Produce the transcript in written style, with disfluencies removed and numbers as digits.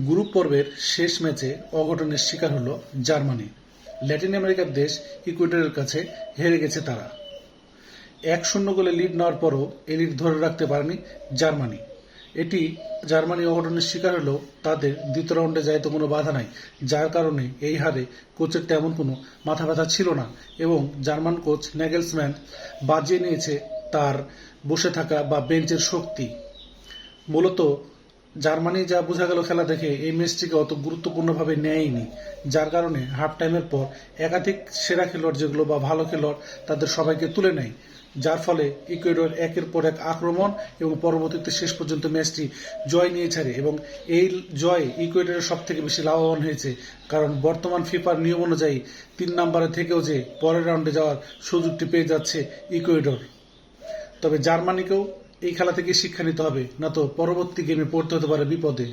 Group পর্বের শেষ ম্যাচে অঘটনের শিকার হল জার্মানি। ল্যাটিন আমেরিকার দেশ ইকুয়েডরের কাছে হেরে গেছে তারা। 1-0 গোলে লিড নেওয়ার পরও এই লিড ধরে রাখতে পারেনি জার্মানি। এটি জার্মানি অঘটনের শিকার হলেও তাদের দ্বিতীয় রাউন্ডে যায় তো কোনো বাধা নাই, যার কারণে এই হারে কোচের তেমন কোনো মাথা ব্যথা ছিল না এবং জার্মান কোচ ন্যাগেলসম্যান বাজিয়ে নিয়েছে তার বসে থাকা বা বেঞ্চের শক্তি। মূলত জার্মানি যা বোঝা গেল খেলা দেখে এই ম্যাচটিকে অত গুরুত্বপূর্ণভাবে নেয়নি, যার কারণে হাফ টাইমের পর একাধিক সেরা খেলোয়াড় যেগুলো বা ভালো খেলোয়াড় তাদের সবাইকে তুলে নেয়, যার ফলে ইকুয়েডর একের পর এক আক্রমণ এবং পরবর্তীতে শেষ পর্যন্ত ম্যাচটি জয় নিয়ে ছাড়ে এবং এই জয় ইকুয়েডরের সব থেকে বেশি লাভবান হয়েছে, কারণ বর্তমান ফিফার নিয়ম অনুযায়ী 3 নম্বরে থেকেও যে পরের রাউন্ডে যাওয়ার সুযোগটি পেয়ে যাচ্ছে ইকুয়েডর। তবে জার্মানিকেও এই খেলা থেকে শিক্ষা নিতে হবে, না তো পরবর্তী গেমে পড়তে হতে পারে বিপদে।